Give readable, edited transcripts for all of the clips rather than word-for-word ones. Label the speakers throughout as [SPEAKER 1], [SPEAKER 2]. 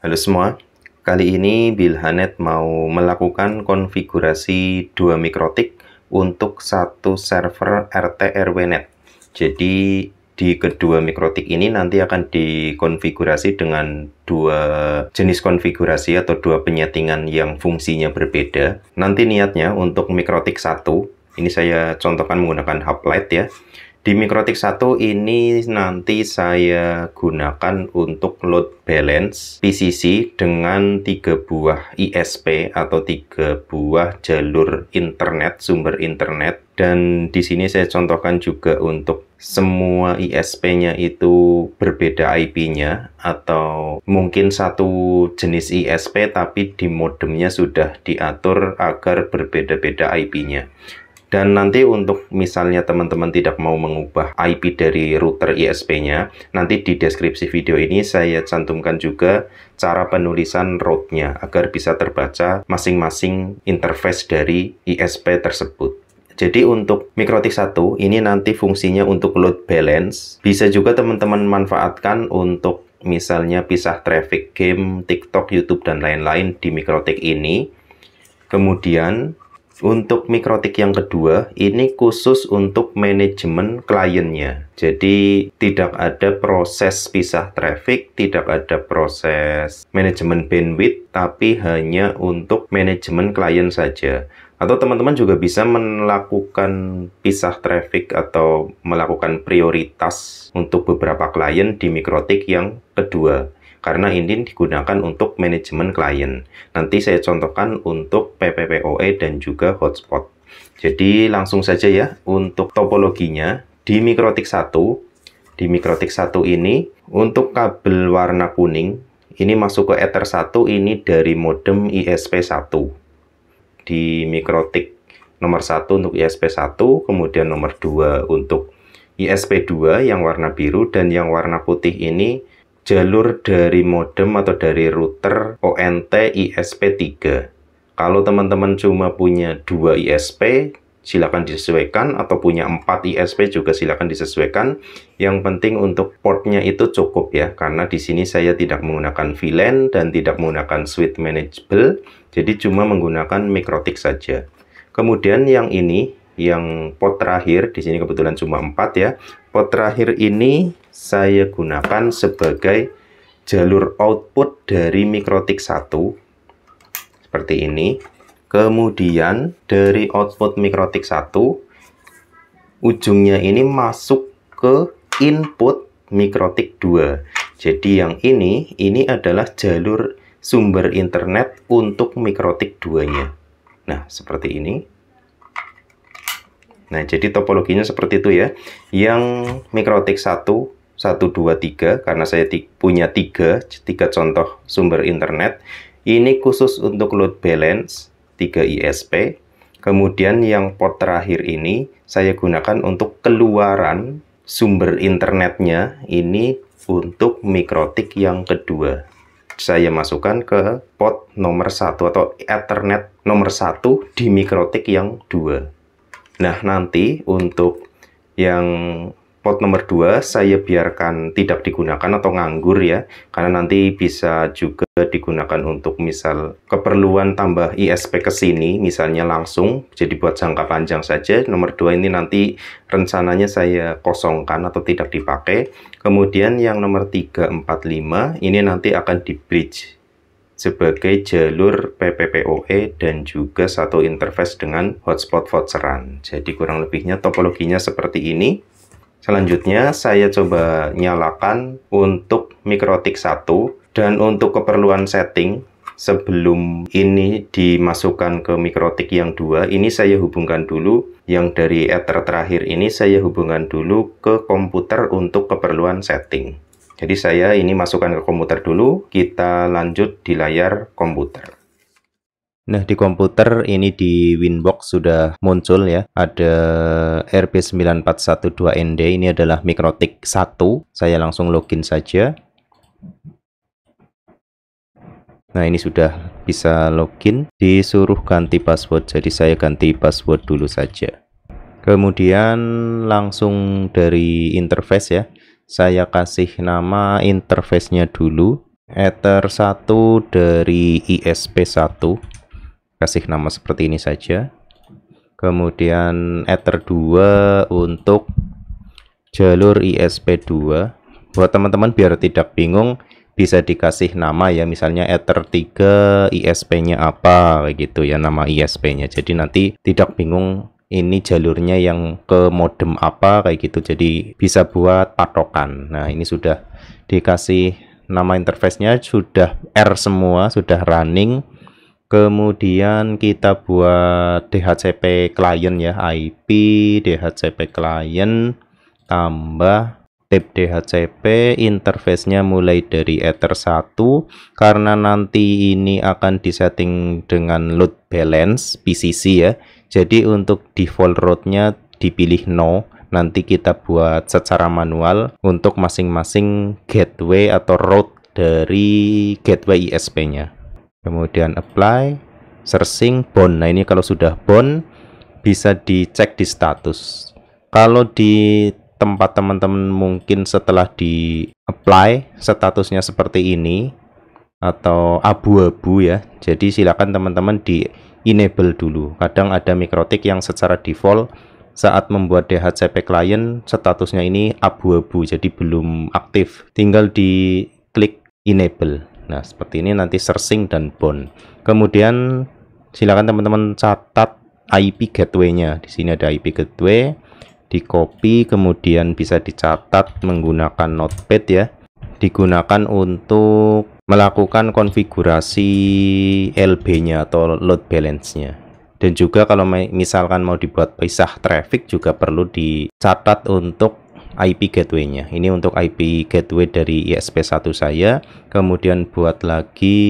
[SPEAKER 1] Halo semua, kali ini Bilhanet mau melakukan konfigurasi 2 mikrotik untuk satu server RT/RW-NET. Jadi di kedua mikrotik ini nanti akan dikonfigurasi dengan dua jenis konfigurasi atau dua penyetingan yang fungsinya berbeda. Nanti niatnya untuk mikrotik 1, ini saya contohkan menggunakan Hoplite ya. Di mikrotik 1 ini nanti saya gunakan untuk load balance PCC dengan 3 buah ISP atau 3 buah jalur internet, sumber internet. Dan di sini saya contohkan juga untuk semua ISP-nya itu berbeda IP-nya, atau mungkin satu jenis ISP tapi di modemnya sudah diatur agar berbeda-beda IP-nya. Dan nanti untuk misalnya teman-teman tidak mau mengubah IP dari router ISP-nya, nanti di deskripsi video ini saya cantumkan juga cara penulisan route-nya agar bisa terbaca masing-masing interface dari ISP tersebut. Jadi untuk mikrotik 1 ini nanti fungsinya untuk load balance. Bisa juga teman-teman manfaatkan untuk misalnya pisah traffic game, TikTok, YouTube, dan lain-lain di mikrotik ini. Kemudian untuk mikrotik yang kedua, ini khusus untuk manajemen kliennya. Jadi tidak ada proses pisah traffic, tidak ada proses manajemen bandwidth, tapi hanya untuk manajemen klien saja. Atau teman-teman juga bisa melakukan pisah traffic atau melakukan prioritas untuk beberapa klien di mikrotik yang kedua, karena ini digunakan untuk manajemen klien. Nanti saya contohkan untuk PPPoE dan juga hotspot. Jadi langsung saja ya untuk topologinya. Di mikrotik 1, ini untuk kabel warna kuning ini masuk ke Ether 1 ini dari modem ISP1. Di mikrotik nomor 1 untuk ISP1, kemudian nomor 2 untuk ISP2 yang warna biru, dan yang warna putih ini jalur dari modem atau dari router ONT ISP3. Kalau teman-teman cuma punya 2 ISP, silakan disesuaikan, atau punya 4 ISP juga silakan disesuaikan. Yang penting untuk portnya itu cukup ya, karena di sini saya tidak menggunakan VLAN dan tidak menggunakan switch manageable, jadi cuma menggunakan mikrotik saja. Kemudian yang ini, yang port terakhir, di sini kebetulan cuma 4 ya. Port terakhir ini saya gunakan sebagai jalur output dari mikrotik 1 seperti ini. Kemudian dari output mikrotik 1 ujungnya ini masuk ke input mikrotik 2. Jadi yang ini adalah jalur sumber internet untuk mikrotik 2-nya. Nah, seperti ini. Nah, jadi topologinya seperti itu ya. Yang mikrotik 1, 2, 3, karena saya punya 3 contoh sumber internet. Ini khusus untuk load balance, 3 ISP. Kemudian yang port terakhir ini saya gunakan untuk keluaran sumber internetnya, ini untuk mikrotik yang kedua. Saya masukkan ke port nomor 1 atau Ethernet nomor 1 di mikrotik yang 2. Nah, nanti untuk yang port nomor 2 saya biarkan tidak digunakan atau nganggur ya, karena nanti bisa juga digunakan untuk misal keperluan tambah ISP ke sini, misalnya langsung, jadi buat jangka panjang saja. Nomor 2 ini nanti rencananya saya kosongkan atau tidak dipakai. Kemudian yang nomor 3, 4, 5 ini nanti akan di bridge sebagai jalur PPPoE dan juga satu interface dengan hotspot voucheran. Jadi kurang lebihnya topologinya seperti ini. Selanjutnya saya coba nyalakan untuk mikrotik 1, dan untuk keperluan setting sebelum ini dimasukkan ke mikrotik yang 2, ini saya hubungkan dulu yang dari Ether terakhir ini, saya hubungkan dulu ke komputer untuk keperluan setting. Jadi saya ini masukkan ke komputer dulu, kita lanjut di layar komputer. Nah, di komputer ini di Winbox sudah muncul ya, ada RB9412ND, ini adalah mikrotik 1. Saya langsung login saja. Nah, ini sudah bisa login, disuruh ganti password, jadi saya ganti password dulu saja. Kemudian langsung dari interface ya, saya kasih nama interface-nya dulu. Ether 1 dari ISP1, kasih nama seperti ini saja. Kemudian Ether 2 untuk jalur ISP2. Buat teman-teman biar tidak bingung, bisa dikasih nama ya, misalnya Ether 3 ISP-nya apa, kayak gitu ya, nama ISP-nya. Jadi nanti tidak bingung ini jalurnya yang ke modem apa, kayak gitu. Jadi bisa buat patokan. Nah, ini sudah dikasih nama interface-nya, sudah R semua, sudah running. Kemudian kita buat DHCP client ya, IP DHCP client tambah tip DHCP, interface-nya mulai dari Ether 1 karena nanti ini akan disetting dengan load balance PCC ya. Jadi untuk default route-nya dipilih no. Nanti kita buat secara manual untuk masing-masing gateway atau route dari gateway ISP-nya. Kemudian apply, searching, bound. Nah, ini kalau sudah bound bisa dicek di status. Kalau di tempat teman-teman mungkin setelah di apply statusnya seperti ini atau abu-abu ya, jadi silakan teman-teman di enable dulu. Kadang ada mikrotik yang secara default saat membuat DHCP client statusnya ini abu-abu, jadi belum aktif, tinggal di klik enable. Nah, seperti ini nanti searching dan bound. Kemudian silakan teman-teman catat IP gateway-nya. Di sini ada IP gateway, di copy, kemudian bisa dicatat menggunakan notepad ya. Digunakan untuk melakukan konfigurasi LB-nya atau load balance-nya. Dan juga kalau misalkan mau dibuat pisah traffic juga perlu dicatat untuk IP gateway-nya. Ini untuk IP gateway dari ISP1 saya. Kemudian buat lagi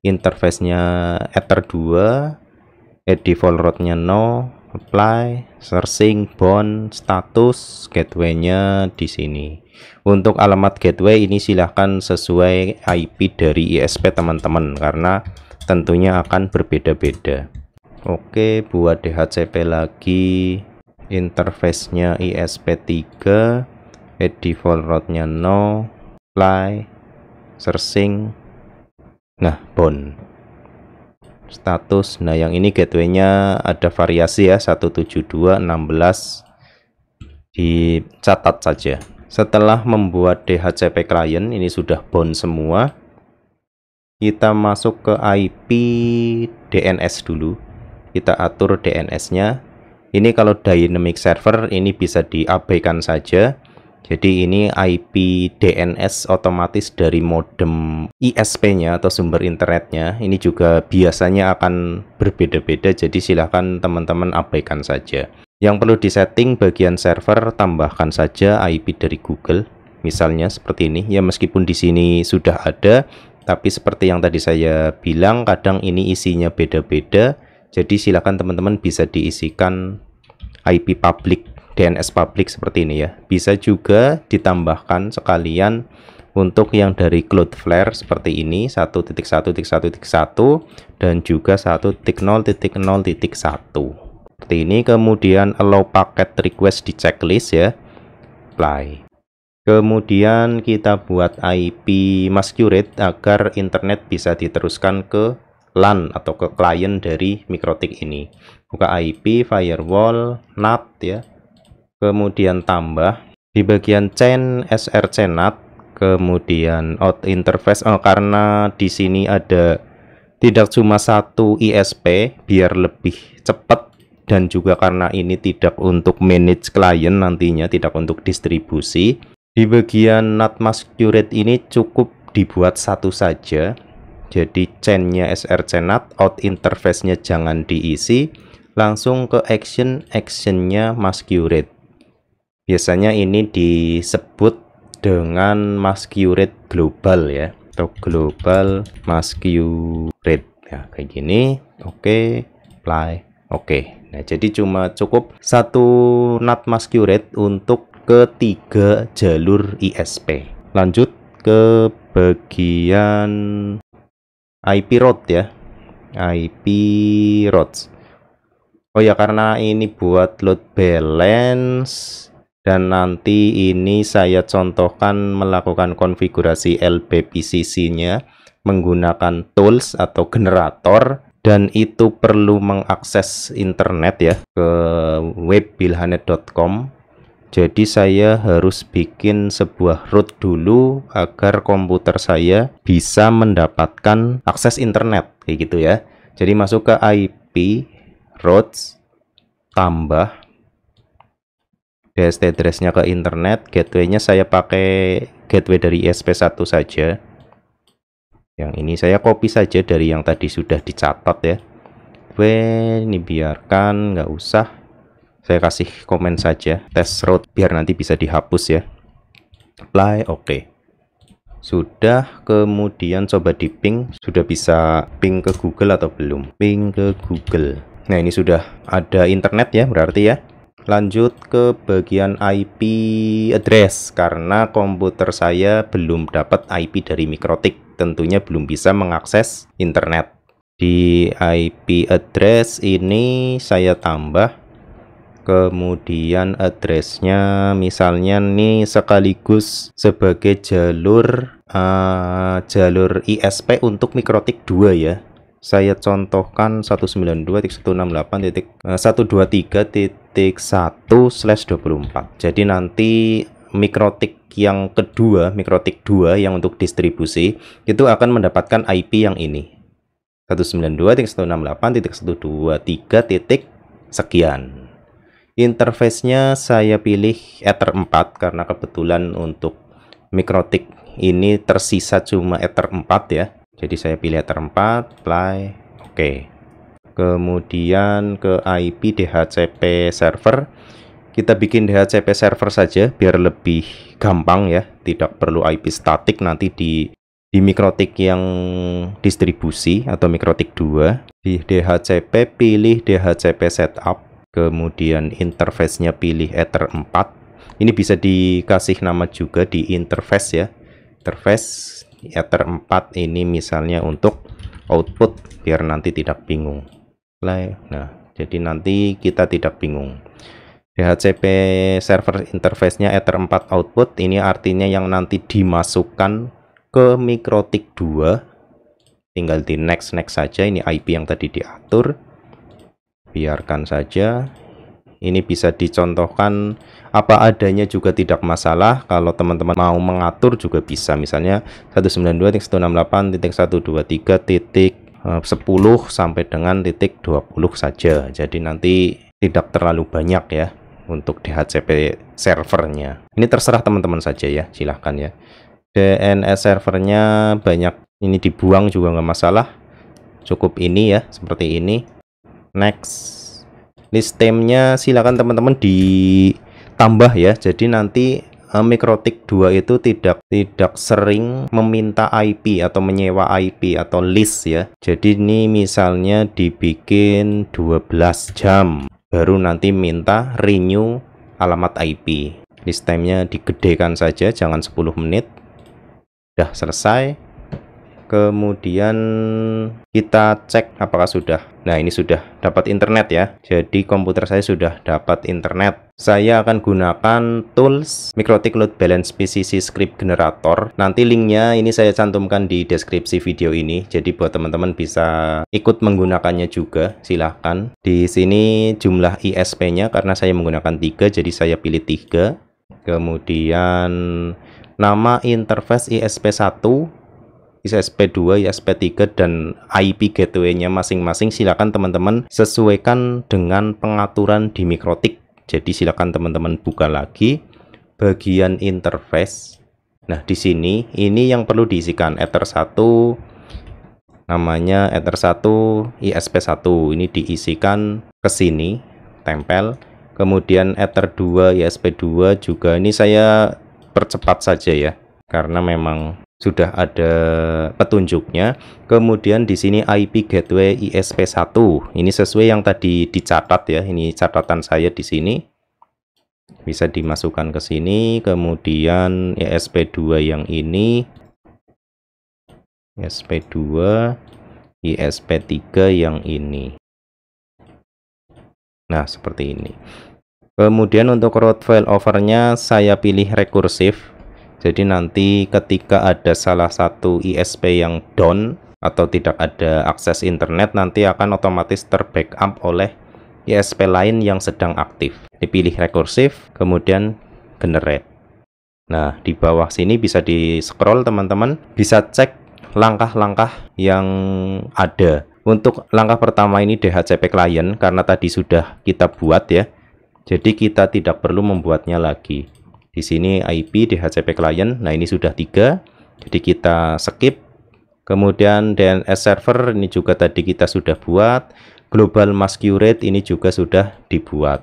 [SPEAKER 1] interface-nya Ether 2, default route-nya no, apply, searching, bound, status, gateway-nya di sini. Untuk alamat gateway ini silahkan sesuai IP dari ISP teman-teman karena tentunya akan berbeda-beda. Oke, buat DHCP lagi, interface-nya ISP3, default route-nya no, apply, searching, nah bound, status. Nah, yang ini gateway-nya ada variasi ya, 172, 16, dicatat saja. Setelah membuat DHCP client ini sudah bound semua, kita masuk ke IP DNS dulu. Kita atur DNS-nya. Ini kalau dynamic server ini bisa diabaikan saja. Jadi ini IP DNS otomatis dari modem ISP-nya atau sumber internetnya. Ini juga biasanya akan berbeda-beda, jadi silahkan teman-teman abaikan saja. Yang perlu disetting bagian server, tambahkan saja IP dari Google. Misalnya seperti ini. Ya, meskipun di sini sudah ada, tapi seperti yang tadi saya bilang, kadang ini isinya beda-beda. Jadi silakan teman-teman bisa diisikan IP public, DNS public seperti ini ya. Bisa juga ditambahkan sekalian untuk yang dari Cloudflare seperti ini 1.1.1.1 dan juga 1.0.0.1 seperti ini. Kemudian allow packet request di checklist ya, apply. Kemudian kita buat IP masquerade agar internet bisa diteruskan ke LAN atau ke klien dari mikrotik ini. Buka IP, firewall, NAT ya. Kemudian tambah di bagian chain src NAT, kemudian out interface. Karena di sini ada tidak cuma satu ISP biar lebih cepat, dan juga karena ini tidak untuk manage klien nantinya, tidak untuk distribusi. Di bagian NAT masquerade ini cukup dibuat satu saja. Jadi chainnya src NAT, out interface-nya jangan diisi, langsung ke actionnya masquerade. Biasanya ini disebut dengan masquerade global ya, atau global masquerade ya, kayak gini. Oke, apply, oke. Nah, jadi cukup satu NAT masquerade untuk ketiga jalur ISP. Lanjut ke bagian IP route ya, IP routes. Oh ya, karena ini buat load balance, Dan nanti ini saya contohkan melakukan konfigurasi LBPCC-nya menggunakan tools atau generator, dan itu perlu mengakses internet ya ke web bilhanet.com. Jadi saya harus bikin sebuah root dulu agar komputer saya bisa mendapatkan akses internet kayak gitu ya. Jadi masuk ke IP routes, tambah DHT address-nya ke internet, gateway-nya saya pakai gateway dari ISP1 saja. Yang ini saya copy saja dari yang tadi sudah dicatat ya. Ini biarkan, nggak usah. Saya kasih komen saja test route biar nanti bisa dihapus ya. Apply, oke. Sudah, kemudian coba di ping. Sudah bisa ping ke Google atau belum? Ping ke Google. Nah, ini sudah ada internet ya berarti ya. Lanjut ke bagian IP address, karena komputer saya belum dapat IP dari Mikrotik, tentunya belum bisa mengakses internet. Di IP address ini saya tambah, kemudian addressnya misalnya nih sekaligus sebagai jalur ISP untuk Mikrotik 2 ya. Saya contohkan 192.168.123.1/24. Jadi nanti Mikrotik yang kedua, Mikrotik 2 yang untuk distribusi itu akan mendapatkan IP yang ini. 192.168.123. sekian. Interface-nya saya pilih Ether 4 karena kebetulan untuk Mikrotik ini tersisa cuma Ether 4 ya. Jadi saya pilih Ether 4, apply, oke. Kemudian ke IP DHCP server. Kita bikin DHCP server saja biar lebih gampang ya. Tidak perlu IP statik nanti di Mikrotik yang distribusi atau Mikrotik 2. Di DHCP pilih DHCP setup. Kemudian interface-nya pilih Ether 4. Ini bisa dikasih nama juga di interface ya. Interface Ether 4 ini misalnya untuk output biar nanti tidak bingung. Nah, jadi nanti kita tidak bingung. DHCP server interface-nya Ether 4 output ini artinya yang nanti dimasukkan ke Mikrotik 2. Tinggal di next saja, ini IP yang tadi diatur. Biarkan saja. Ini bisa dicontohkan apa adanya juga tidak masalah. Kalau teman-teman mau mengatur juga bisa, misalnya 192.168.123.10 sampai dengan titik 20 saja. Jadi nanti tidak terlalu banyak ya untuk DHCP servernya. Ini terserah teman-teman saja ya, silahkan ya. DNS servernya banyak, ini dibuang juga nggak masalah, cukup ini ya, seperti ini. Next. List time-nya silakan teman-teman ditambah ya. Jadi nanti Mikrotik 2 itu tidak sering meminta IP atau menyewa IP atau list ya. Jadi ini misalnya dibikin 12 jam baru nanti minta renew alamat IP. List time-nya digedekan saja, jangan 10 menit. Udah selesai. Kemudian kita cek apakah sudah. Nah, ini sudah dapat internet ya. Jadi komputer saya sudah dapat internet. Saya akan gunakan tools Mikrotik Load Balance PCC Script Generator. Nanti linknya ini saya cantumkan di deskripsi video ini. Jadi buat teman-teman bisa ikut menggunakannya juga, silahkan. Di sini jumlah ISP-nya karena saya menggunakan 3, jadi saya pilih 3. Kemudian nama interface ISP1, ISP2, ISP3, dan IP gateway-nya masing-masing silakan teman-teman sesuaikan dengan pengaturan di Mikrotik. Jadi silakan teman-teman buka lagi bagian interface. Nah, di sini ini yang perlu diisikan Ether 1, namanya Ether 1 ISP1. Ini diisikan ke sini, tempel. Kemudian Ether 2 ISP2 juga ini saya percepat saja ya, karena memang sudah ada petunjuknya. Kemudian di sini IP gateway ISP1. Ini sesuai yang tadi dicatat ya. Ini catatan saya di sini. Bisa dimasukkan ke sini. Kemudian ISP2 yang ini. ISP2, ISP3 yang ini. Nah, seperti ini. Kemudian untuk route failovernya saya pilih rekursif. Jadi nanti ketika ada salah satu ISP yang down atau tidak ada akses internet, nanti akan otomatis terbackup oleh ISP lain yang sedang aktif. Dipilih rekursif, kemudian generate. Nah, di bawah sini bisa di scroll teman-teman, bisa cek langkah-langkah yang ada. Untuk langkah pertama ini DHCP client, karena tadi sudah kita buat ya, jadi kita tidak perlu membuatnya lagi. Di sini IP DHCP client, nah ini sudah 3, jadi kita skip. Kemudian DNS server ini juga tadi kita sudah buat. Global masquerade ini juga sudah dibuat.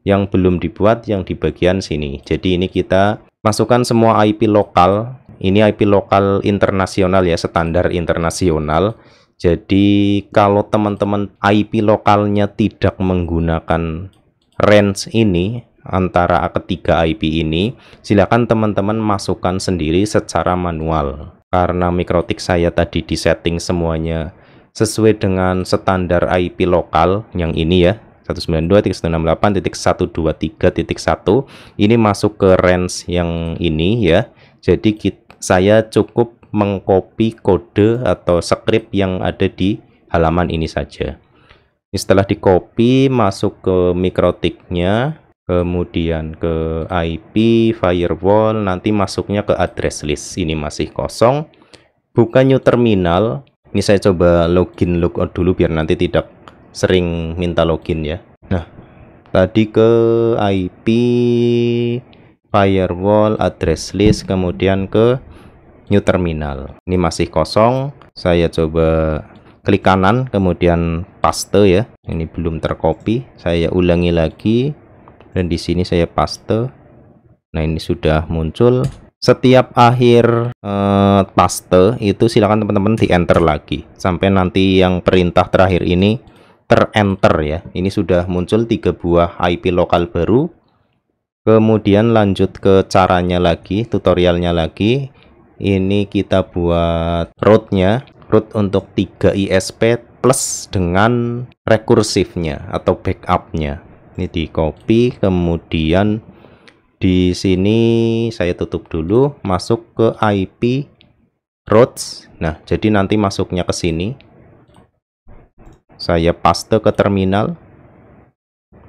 [SPEAKER 1] Yang belum dibuat yang di bagian sini. Jadi ini kita masukkan semua IP lokal. Ini IP lokal internasional ya, standar internasional. Jadi kalau teman-teman IP lokalnya tidak menggunakan range ini antara ketiga IP ini, silakan teman-teman masukkan sendiri secara manual. Karena Mikrotik saya tadi di setting semuanya sesuai dengan standar IP lokal yang ini ya, 192.168.123.1 ini masuk ke range yang ini ya. Jadi saya cukup mengcopy kode atau script yang ada di halaman ini saja. Setelah di copy, masuk ke Mikrotiknya, kemudian ke IP, firewall, nanti masuknya ke address list. Ini masih kosong. Buka new terminal. Ini saya coba login logout dulu biar nanti tidak sering minta login ya. Nah, tadi ke IP, firewall, address list, kemudian ke new terminal. Ini masih kosong. Saya coba klik kanan, kemudian paste ya. Ini belum tercopy. Saya ulangi lagi. Dan di sini saya paste. Nah, ini sudah muncul. Setiap akhir paste itu silakan teman-teman di enter lagi sampai nanti yang perintah terakhir ini terenter ya. Ini sudah muncul 3 buah IP lokal baru. Kemudian lanjut ke caranya lagi, tutorialnya lagi. Ini kita buat route-nya, route untuk 3 ISP plus dengan rekursifnya atau backupnya. Ini di copy, kemudian di sini saya tutup dulu, masuk ke IP routes. Nah, jadi nanti masuknya ke sini. Saya paste ke terminal.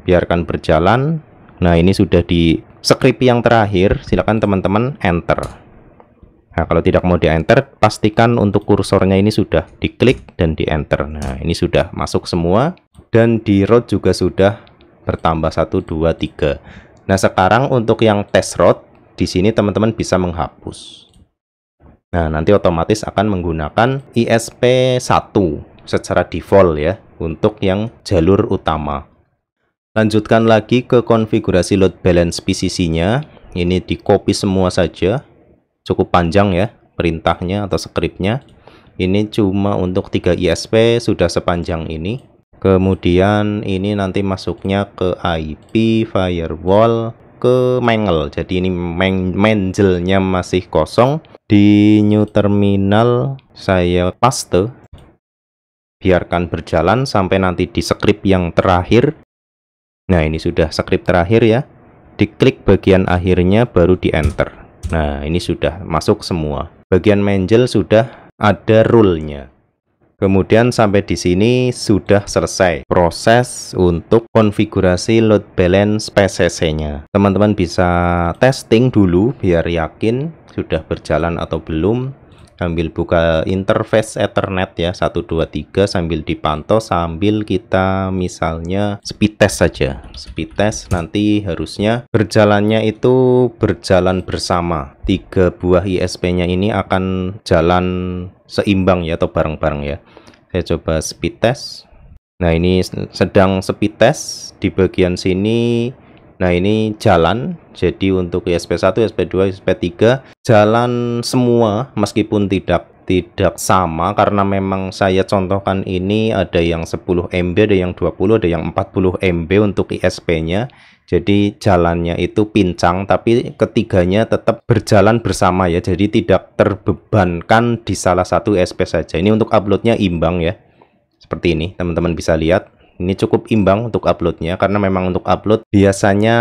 [SPEAKER 1] Biarkan berjalan. Nah, ini sudah di script yang terakhir, silakan teman-teman enter. Nah, kalau tidak mau di enter, pastikan untuk kursornya ini sudah diklik dan di enter. Nah, ini sudah masuk semua dan di route juga sudah bertambah 1 2 3. Nah, sekarang untuk yang test route di sini teman-teman bisa menghapus. Nah, nanti otomatis akan menggunakan ISP1 secara default ya untuk yang jalur utama. Lanjutkan lagi ke konfigurasi load balance PCC-nya. Ini di copy semua saja. Cukup panjang ya perintahnya atau scriptnya. Ini cuma untuk 3 ISP sudah sepanjang ini. Kemudian ini nanti masuknya ke IP, firewall, ke mangle. Jadi ini mangelnya masih kosong. Di new terminal saya paste. Biarkan berjalan sampai nanti di script yang terakhir. Nah, ini sudah script terakhir ya. Diklik bagian akhirnya baru di enter. Nah, ini sudah masuk semua. Bagian mangle sudah ada rule-nya. Kemudian sampai di sini sudah selesai proses untuk konfigurasi load balance PCC-nya. Teman-teman bisa testing dulu biar yakin sudah berjalan atau belum. Sambil buka interface Ethernet ya 1 2 3 sambil dipantau, sambil kita misalnya speed test saja. Speed test nanti harusnya berjalannya itu berjalan bersama. 3 buah ISP-nya ini akan jalan seimbang ya atau bareng-bareng ya. Saya coba speed test. Nah, ini sedang speed test di bagian sini. Nah, ini jalan. Jadi untuk ISP1, ISP2, ISP3 jalan semua meskipun tidak sama karena memang saya contohkan ini ada yang 10 MB, ada yang 20, ada yang 40 MB untuk ISP-nya. Jadi jalannya itu pincang tapi ketiganya tetap berjalan bersama ya. Jadi tidak terbebankan di salah satu ISP saja. Ini untuk uploadnya imbang ya. Seperti ini, teman-teman bisa lihat. Ini cukup imbang untuk uploadnya, karena memang untuk upload biasanya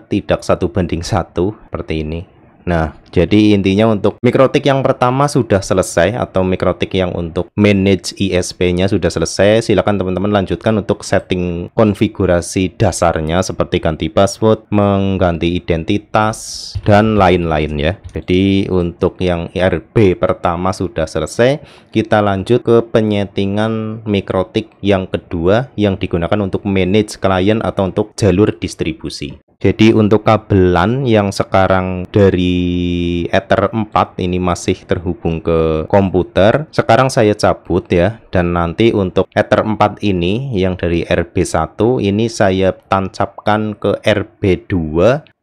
[SPEAKER 1] tidak 1:1 seperti ini. Nah, jadi intinya untuk mikrotik yang pertama sudah selesai, atau mikrotik yang untuk manage ISP-nya sudah selesai. Silakan teman-teman lanjutkan untuk setting konfigurasi dasarnya seperti ganti password, mengganti identitas, dan lain-lain ya. Jadi untuk yang RB pertama sudah selesai, kita lanjut ke penyetingan mikrotik yang kedua yang digunakan untuk manage klien atau untuk jalur distribusi. Jadi untuk kabelan yang sekarang dari Ether 4 ini masih terhubung ke komputer, sekarang saya cabut ya, dan nanti untuk Ether 4 ini yang dari RB1 ini saya tancapkan ke RB2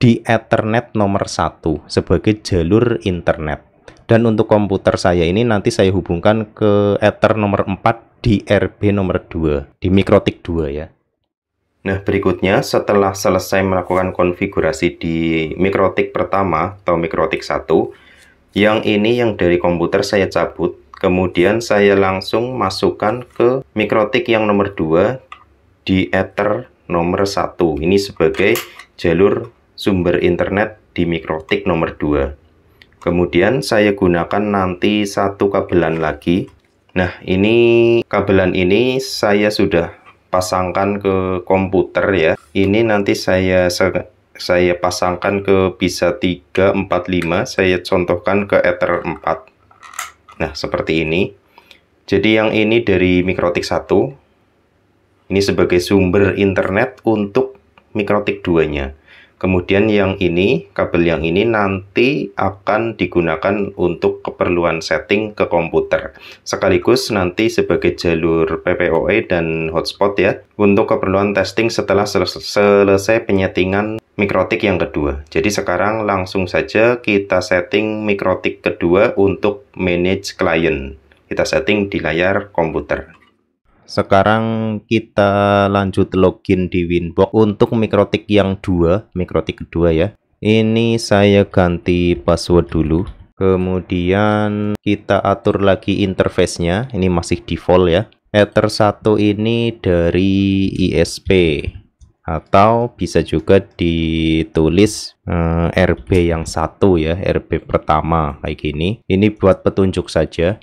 [SPEAKER 1] di Ethernet nomor 1 sebagai jalur internet. Dan untuk komputer saya ini nanti saya hubungkan ke Ether nomor 4 di RB nomor 2, di mikrotik 2 ya. Nah, berikutnya setelah selesai melakukan konfigurasi di mikrotik pertama atau mikrotik 1, yang ini yang dari komputer saya cabut, kemudian saya langsung masukkan ke mikrotik yang nomor 2 di Ether nomor 1. Ini sebagai jalur sumber internet di mikrotik nomor 2. Kemudian saya gunakan nanti satu kabelan lagi. Nah, ini kabelan ini saya sudah pasangkan ke komputer ya. Ini nanti saya pasangkan ke bisa 3, 4, 5. Saya contohkan ke Ether 4. Nah, seperti ini. Jadi yang ini dari mikrotik 1. Ini sebagai sumber internet untuk mikrotik 2-nya. Kemudian yang ini, kabel yang ini nanti akan digunakan untuk keperluan setting ke komputer. Sekaligus nanti sebagai jalur PPOE dan hotspot ya, untuk keperluan testing setelah selesai penyetingan mikrotik yang kedua. Jadi sekarang langsung saja kita setting mikrotik kedua untuk manage client. Kita setting di layar komputer. Sekarang kita lanjut login di Winbox untuk mikrotik yang mikrotik kedua ya. Ini saya ganti password dulu. Kemudian kita atur lagi interface-nya. Ini masih default ya. Ether 1 ini dari ISP. Atau bisa juga ditulis RB yang 1 ya. RB pertama kayak gini. Ini buat petunjuk saja.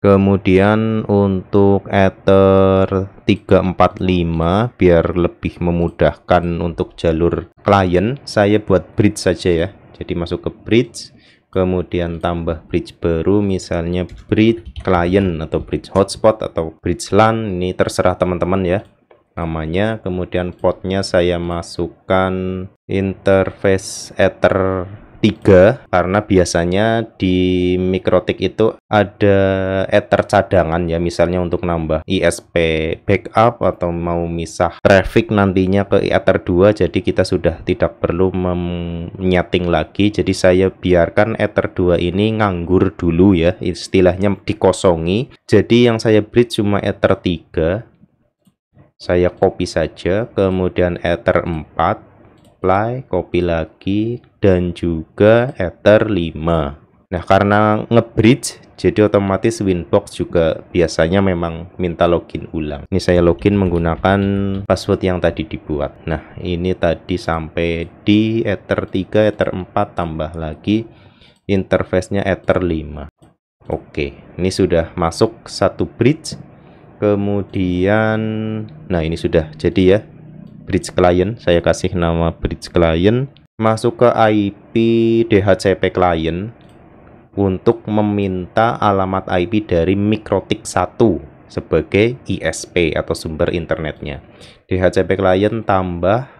[SPEAKER 1] Kemudian untuk Ether 345 biar lebih memudahkan untuk jalur klien, saya buat bridge saja ya. Jadi masuk ke bridge, kemudian tambah bridge baru, misalnya bridge client atau bridge hotspot atau bridge LAN, ini terserah teman-teman ya namanya. Kemudian portnya saya masukkan interface Ether 3, karena biasanya di mikrotik itu ada Ether cadangan ya, misalnya untuk nambah ISP backup atau mau misah traffic nantinya ke Ether 2, jadi kita sudah tidak perlu menyeting lagi. Jadi saya biarkan Ether 2 ini nganggur dulu ya, istilahnya dikosongi. Jadi yang saya bridge cuma Ether 3, saya copy saja, kemudian Ether 4 apply, copy lagi, dan juga Ether 5. Nah, karena nge-bridge, jadi otomatis Winbox juga biasanya memang minta login ulang. Ini saya login menggunakan password yang tadi dibuat. Nah, ini tadi sampai di Ether 3, Ether 4, tambah lagi interface-nya Ether 5. Oke, ini sudah masuk satu bridge. Kemudian, nah ini sudah jadi ya. Bridge client, saya kasih nama bridge client, masuk ke IP DHCP client untuk meminta alamat IP dari mikrotik 1 sebagai ISP atau sumber internetnya. DHCP client tambah,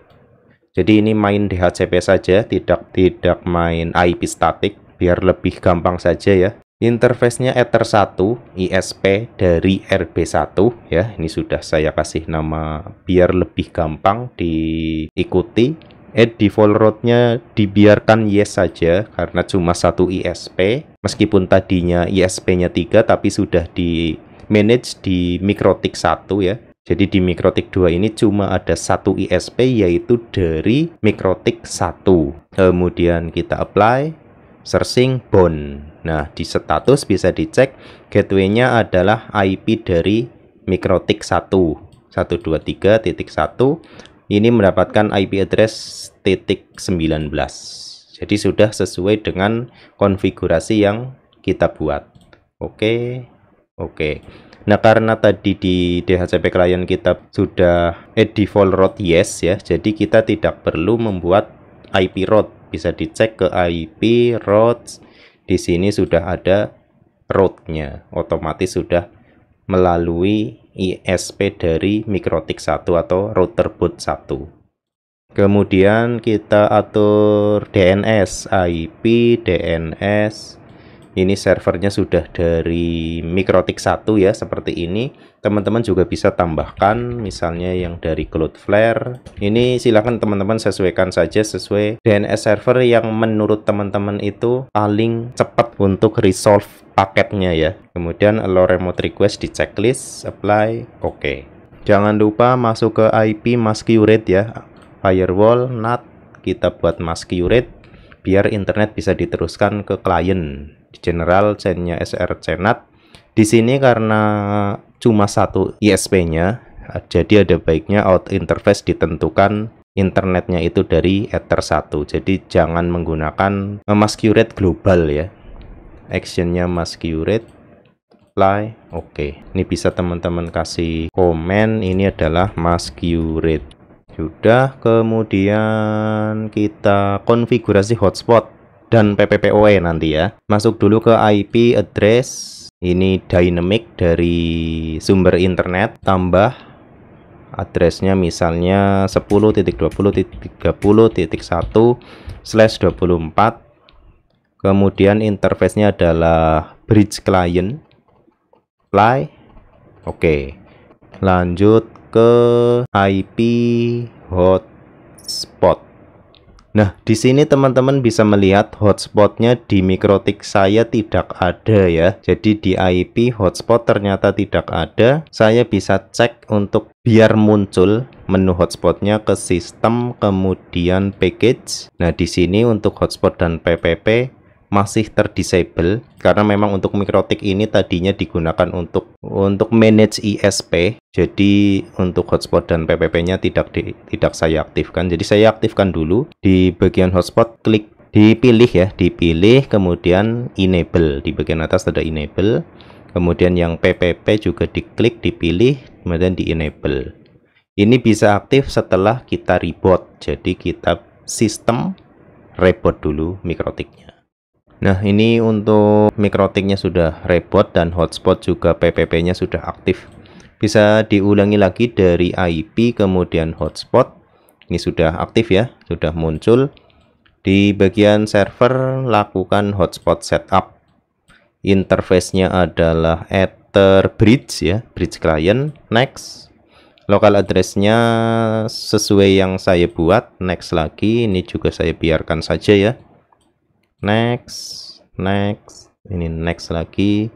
[SPEAKER 1] jadi ini main DHCP saja, tidak main IP statik, biar lebih gampang saja ya. Interface-nya Ether 1 ISP dari RB1 ya. Ini sudah saya kasih nama biar lebih gampang diikuti. Default route-nya dibiarkan yes saja karena cuma satu ISP. Meskipun tadinya ISP-nya 3 tapi sudah di manage di mikrotik 1 ya. Jadi di mikrotik 2 ini cuma ada satu ISP yaitu dari mikrotik 1. Kemudian kita apply, searching bound. Nah, di status bisa dicek gateway-nya adalah IP dari mikrotik 1 123.1 ini mendapatkan IP address .19. Jadi sudah sesuai dengan konfigurasi yang kita buat. Oke. Nah, karena tadi di DHCP client kita sudah default route yes ya, jadi kita tidak perlu membuat IP route. Bisa dicek ke IP routes. Di sini sudah ada route-nya, otomatis sudah melalui ISP dari MikroTik 1 atau router boot 1. Kemudian kita atur DNS, IP DNS. Ini servernya sudah dari MikroTik 1 ya, seperti ini. Teman-teman juga bisa tambahkan misalnya yang dari Cloudflare. Ini silakan teman-teman sesuaikan saja sesuai DNS server yang menurut teman-teman itu paling cepat untuk resolve paketnya ya. Kemudian allow remote request di checklist, apply, oke. Jangan lupa masuk ke IP masquerade ya. Firewall NAT kita buat masquerade biar internet bisa diteruskan ke klien. General chainnya SRC NAT. Di sini karena cuma satu ISP-nya, jadi ada baiknya out interface ditentukan internetnya itu dari Ether 1. Jadi jangan menggunakan masquerade global ya. Actionnya masquerade, apply, oke. Ini bisa teman-teman kasih komen, ini adalah masquerade. Sudah, kemudian kita konfigurasi hotspot dan PPPoE nanti ya. Masuk dulu ke IP address. Ini dynamic dari sumber internet, tambah addressnya misalnya 10.20.30.1/24. Kemudian interface-nya adalah bridge client, apply, oke. Lanjut ke IP hotspot. Nah, di sini teman-teman bisa melihat hotspotnya di MikroTik saya tidak ada ya. Jadi di IP hotspot ternyata tidak ada. Saya bisa cek untuk biar muncul menu hotspotnya ke sistem, kemudian package. Nah, di sini untuk hotspot dan PPP masih terdisable karena memang untuk MikroTik ini tadinya digunakan untuk manage ISP. Jadi untuk hotspot dan PPP-nya tidak saya aktifkan. Jadi saya aktifkan dulu di bagian hotspot, klik dipilih ya, dipilih kemudian enable. Di bagian atas ada enable. Kemudian yang PPP juga diklik, dipilih, kemudian di enable. Ini bisa aktif setelah kita reboot. Jadi kita sistem reboot dulu MikroTiknya. Nah, ini untuk MikroTiknya sudah reboot dan hotspot juga PPP-nya sudah aktif. Bisa diulangi lagi dari IP kemudian hotspot. Ini sudah aktif ya, sudah muncul. Di bagian server lakukan hotspot setup. Interface-nya adalah Ether bridge ya, bridge client, next. Local address-nya sesuai yang saya buat, next lagi. Ini juga saya biarkan saja ya. Next, ini next lagi.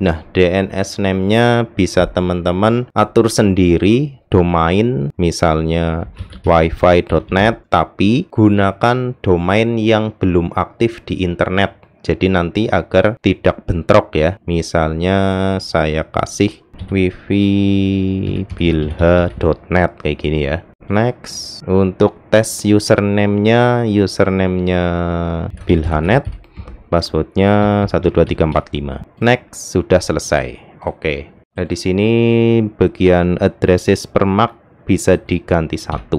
[SPEAKER 1] Nah, DNS name-nya bisa teman-teman atur sendiri, domain misalnya wifi.net, tapi gunakan domain yang belum aktif di internet. Jadi nanti agar tidak bentrok ya. Misalnya saya kasih wifi.bilha.net kayak gini ya. Next, untuk tes username-nya Bilhanet, passwordnya 12345. Next, sudah selesai. Oke. Nah, di sini bagian addresses per MAC bisa diganti 1.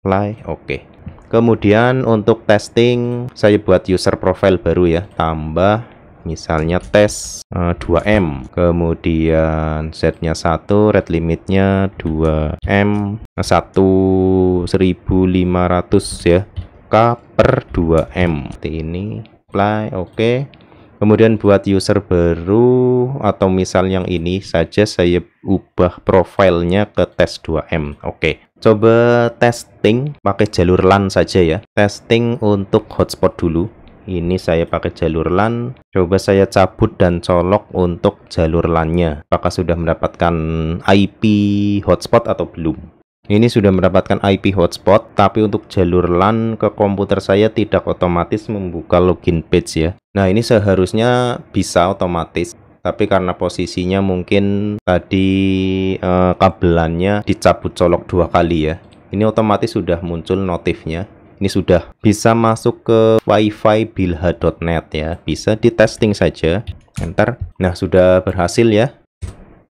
[SPEAKER 1] Apply, oke. Kemudian untuk testing saya buat user profile baru ya, tambah misalnya tes 2M, kemudian setnya 1, rate limitnya 2M, 1500 ya, K per 2M. Ini apply, oke. Kemudian buat user baru atau misal yang ini saja saya ubah profilnya ke tes 2M. Oke. Coba testing pakai jalur LAN saja ya. Testing untuk hotspot dulu. Ini saya pakai jalur LAN. Coba saya cabut dan colok untuk jalur LAN-nya. Apakah sudah mendapatkan IP hotspot atau belum? Ini sudah mendapatkan IP hotspot, tapi untuk jalur LAN ke komputer saya tidak otomatis membuka login page ya. Nah, ini seharusnya bisa otomatis. tapi karena posisinya mungkin tadi kabelannya dicabut colok 2 kali ya. Ini otomatis sudah muncul notifnya. Ini sudah bisa masuk ke wifi bilha.net ya. Bisa di testing saja. Enter. Nah, sudah berhasil ya.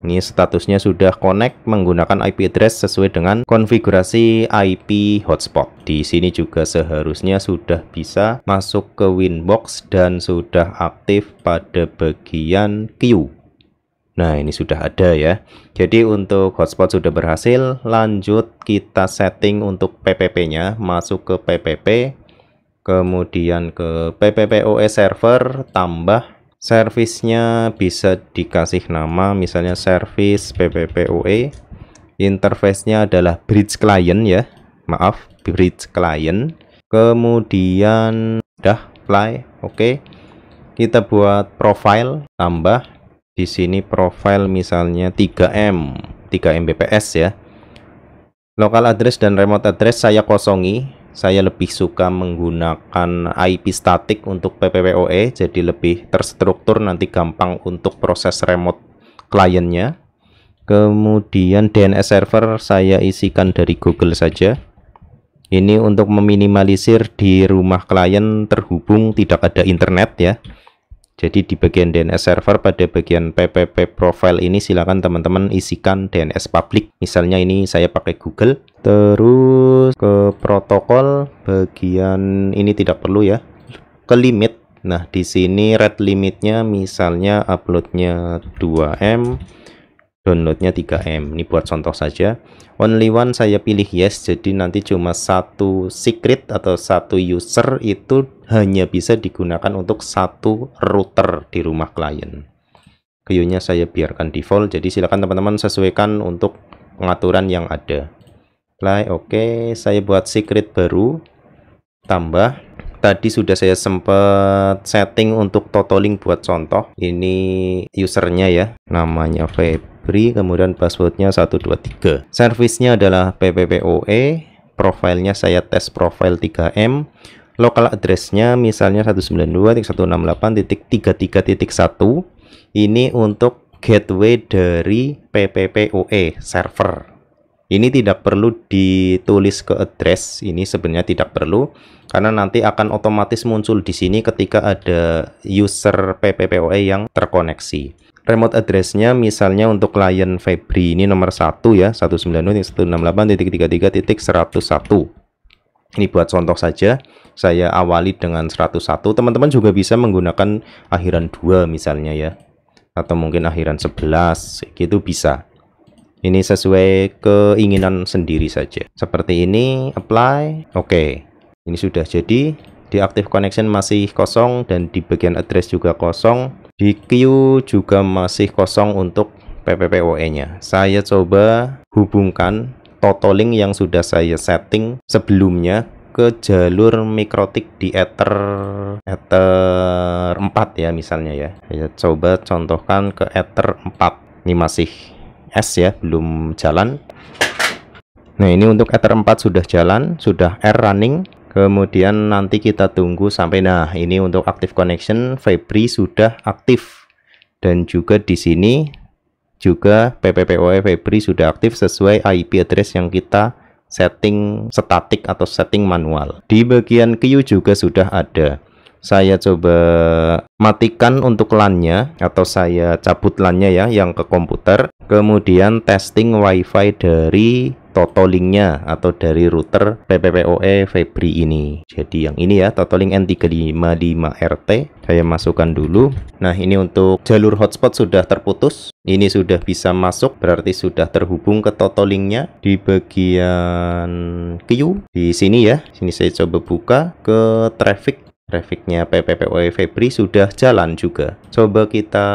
[SPEAKER 1] Ini statusnya sudah connect menggunakan IP address sesuai dengan konfigurasi IP hotspot. Di sini juga seharusnya sudah bisa masuk ke Winbox dan sudah aktif pada bagian queue. Nah, ini sudah ada ya. Jadi untuk hotspot sudah berhasil. Lanjut kita setting untuk PPP-nya. Masuk ke PPP, kemudian ke PPPoE server, tambah servisnya bisa dikasih nama misalnya service PPPoE. Interface-nya adalah bridge client ya. Maaf, bridge client. Kemudian udah play. Oke. Kita buat profile, tambah di sini profile misalnya 3M Mbps ya. Local address dan remote address saya kosongi. Saya lebih suka menggunakan IP static untuk PPPoE, jadi lebih terstruktur, nanti gampang untuk proses remote kliennya. Kemudian DNS server saya isikan dari Google saja. Ini untuk meminimalisir di rumah klien terhubung tidak ada internet ya. Jadi di bagian DNS server pada bagian PPP profile ini silakan teman-teman isikan DNS public. Misalnya ini saya pakai Google. Terus ke protokol bagian ini tidak perlu ya. Ke limit. Nah, di sini rate limitnya misalnya uploadnya 2M, downloadnya 3M. Ini buat contoh saja. Only one saya pilih yes, jadi nanti cuma satu secret atau satu user itu hanya bisa digunakan untuk satu router di rumah klien. Queue-nya saya biarkan default, jadi silakan teman-teman sesuaikan untuk pengaturan yang ada. Oke, saya buat secret baru, tambah. Tadi sudah saya sempat setting untuk totaling buat contoh. Ini usernya ya, namanya Febri, kemudian passwordnya 123. Servisnya adalah PPPoE, profilnya saya tes profile 3M. Local address-nya misalnya 192.168.33.1. Ini untuk gateway dari PPPoE server. Ini tidak perlu ditulis ke address, ini sebenarnya tidak perlu karena nanti akan otomatis muncul di sini ketika ada user PPPoE yang terkoneksi. Remote address-nya misalnya untuk klien Febri ini nomor 1 ya, 192.168.33.101. Ini buat contoh saja, saya awali dengan 101. Teman-teman juga bisa menggunakan akhiran 2 misalnya ya, atau mungkin akhiran 11 gitu bisa. Ini sesuai keinginan sendiri saja. Seperti ini, apply. Oke. Ini sudah jadi. Di active connection masih kosong dan di bagian address juga kosong. Di queue juga masih kosong untuk PPPoE-nya. Saya coba hubungkan totaling yang sudah saya setting sebelumnya ke jalur mikrotik di Ether 4 ya misalnya ya. Saya coba contohkan ke Ether 4. Ini masih S ya, belum jalan. Nah, ini untuk Ether 4 sudah jalan, sudah R running. Kemudian nanti kita tunggu sampai, nah ini untuk active connection Febri sudah aktif. Dan juga di sini juga PPPoE Febri sudah aktif sesuai IP address yang kita setting static atau setting manual. Di bagian queue juga sudah ada. Saya coba matikan untuk LAN-nya atau saya cabut LAN-nya ya yang ke komputer. Kemudian testing WiFi dari totalingnya atau dari router PPPoE Febri ini. Jadi yang ini ya, totaling N355RT. Saya masukkan dulu. Nah, ini untuk jalur hotspot sudah terputus. Ini sudah bisa masuk, berarti sudah terhubung ke totalingnya di bagian queue. Di sini ya, sini saya coba buka ke traffic. Trafficnya PPPoE Febri sudah jalan juga. Coba kita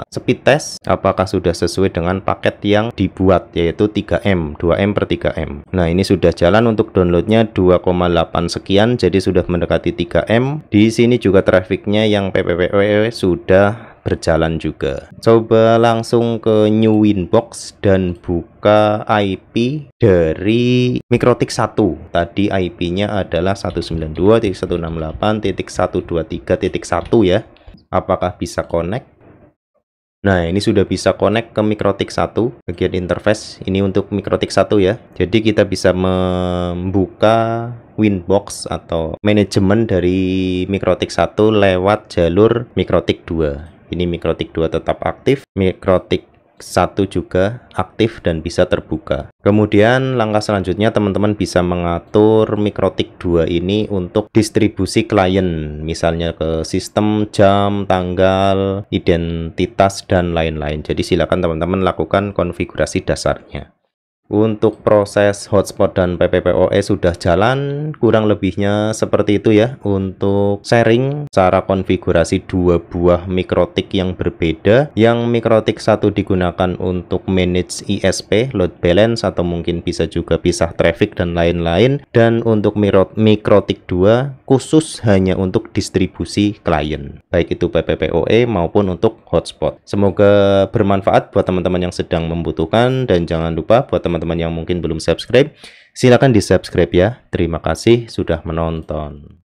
[SPEAKER 1] speed test apakah sudah sesuai dengan paket yang dibuat, yaitu 3M, 2M per 3M. Nah, ini sudah jalan untuk downloadnya 2,8 sekian, jadi sudah mendekati 3M. Di sini juga trafficnya yang PPPoE sudah berjalan juga. Coba langsung ke new Winbox dan buka IP dari mikrotik 1. Tadi IP-nya adalah 192.168.123.1 ya. Apakah bisa connect? Nah, ini sudah bisa connect ke Mikrotik 1, bagian interface. Ini untuk Mikrotik 1 ya. Jadi kita bisa membuka Winbox atau manajemen dari Mikrotik 1 lewat jalur Mikrotik 2. Ini Mikrotik 2 tetap aktif, Mikrotik 1 juga aktif dan bisa terbuka. Kemudian langkah selanjutnya teman-teman bisa mengatur Mikrotik 2 ini untuk distribusi klien, misalnya ke sistem, jam, tanggal, identitas, dan lain-lain. Jadi silakan teman-teman lakukan konfigurasi dasarnya. Untuk proses hotspot dan PPPoE sudah jalan, kurang lebihnya seperti itu ya. Untuk sharing, cara konfigurasi dua buah Mikrotik yang berbeda. Yang Mikrotik 1 digunakan untuk manage ISP, load balance, atau mungkin bisa juga pisah traffic dan lain-lain. Dan untuk Mikrotik 2 khusus hanya untuk distribusi klien, baik itu PPPoE maupun untuk hotspot. Semoga bermanfaat buat teman-teman yang sedang membutuhkan, dan jangan lupa buat teman-teman yang mungkin belum subscribe, silakan di subscribe ya. Terima kasih sudah menonton.